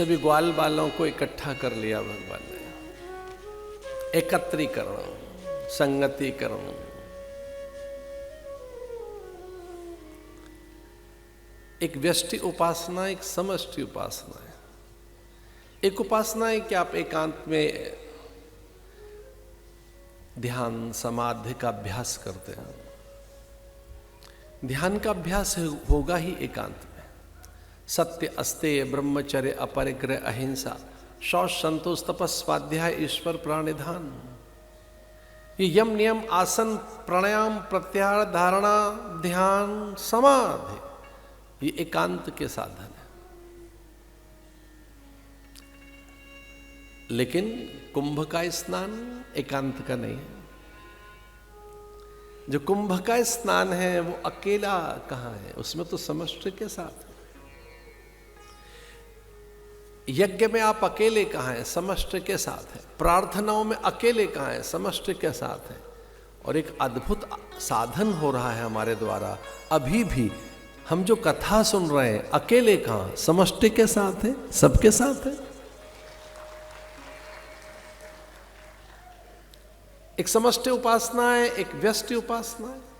सभी ग्वाल बालों को इकट्ठा कर लिया भगवान ने। एकत्रीकरण, संगतिकरण। एक व्यष्टि उपासना, एक समष्टि उपासना है। एक उपासना है कि आप एकांत में ध्यान समाधि का अभ्यास करते हैं। ध्यान का अभ्यास होगा ही एकांत में। सत्य, अस्तेय, ब्रह्मचर्य, अपरिग्रह, अहिंसा, शौच, संतोष, तपस, स्वाध्याय, ईश्वर प्राणिधान, ये यम, नियम, आसन, प्राणायाम, प्रत्याहार, धारणा, ध्यान, समाधि, ये एकांत के साधन है। लेकिन कुंभ का स्नान एकांत का नहीं है। जो कुंभ का स्नान है वो अकेला कहाँ है, उसमें तो समष्टि के साथ है। यज्ञ में आप अकेले कहाँ हैं, समष्टि के साथ है। प्रार्थनाओं में अकेले कहाँ हैं, समष्टि के साथ है। और एक अद्भुत साधन हो रहा है हमारे द्वारा। अभी भी हम जो कथा सुन रहे हैं, अकेले कहाँ, समष्टि के साथ है, सबके साथ है। एक समष्टि उपासना है, एक व्यष्टि उपासना है।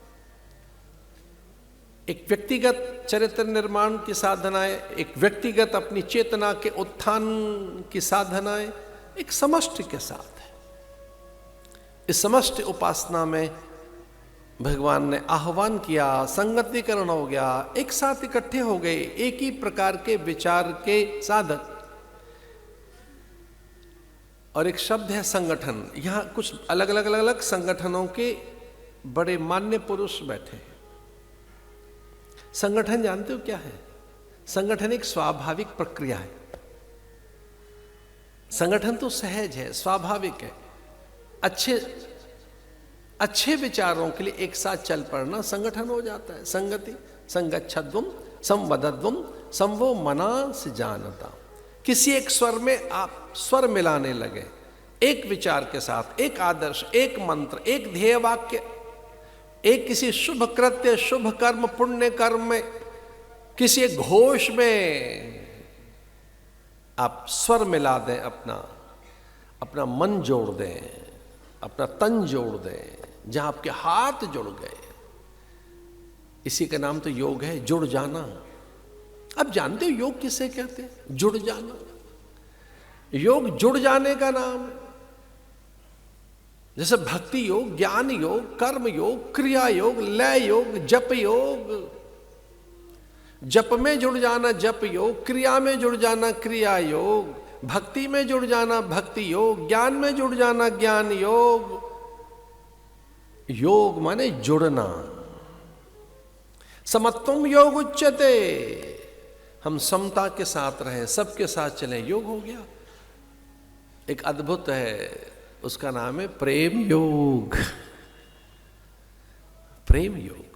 एक व्यक्तिगत चरित्र निर्माण की साधनाएं, एक व्यक्तिगत अपनी चेतना के उत्थान की साधनाएं, एक समष्टि के साथ है। इस समष्टि उपासना में भगवान ने आह्वान किया, संगतिकरण हो गया, एक साथ इकट्ठे हो गए, एक ही प्रकार के विचार के साधक। और एक शब्द है संगठन। यहां कुछ अलग अलग संगठनों के बड़े मान्य पुरुष बैठे हैं। संगठन जानते हो क्या है? संगठन एक स्वाभाविक प्रक्रिया है। संगठन तो सहज है, स्वाभाविक है। अच्छे विचारों के लिए एक साथ चल पड़ना संगठन हो जाता है। संगति, संगच्छध्वम, संवदध्वम, संवो मनांस जानता। किसी एक स्वर में आप स्वर मिलाने लगे, एक विचार के साथ, एक आदर्श, एक मंत्र, एक ध्येय वाक्य, एक किसी शुभ कृत्य, शुभ कर्म, पुण्य कर्म में, किसी एक घोष में आप स्वर मिला दें, अपना मन जोड़ दें, अपना तन जोड़ दें, जहां आपके हाथ जुड़ गए। इसी का नाम तो योग है, जुड़ जाना। अब जानते हो योग किसे कहते हैं? जुड़ जाना। योग जुड़ जाने का नाम है। जैसे भक्ति योग, ज्ञान योग, कर्म योग, क्रिया योग, लय योग, जप योग। जप में जुड़ जाना जप योग, क्रिया में जुड़ जाना क्रिया योग, भक्ति में जुड़ जाना भक्ति योग, ज्ञान में जुड़ जाना ज्ञान योग। योग माने जुड़ना। समत्वम योग उच्यते। हम समता के साथ रहें, सबके साथ चलें, योग हो गया। एक अद्भुत है, उसका नाम है प्रेम योग। प्रेम योग।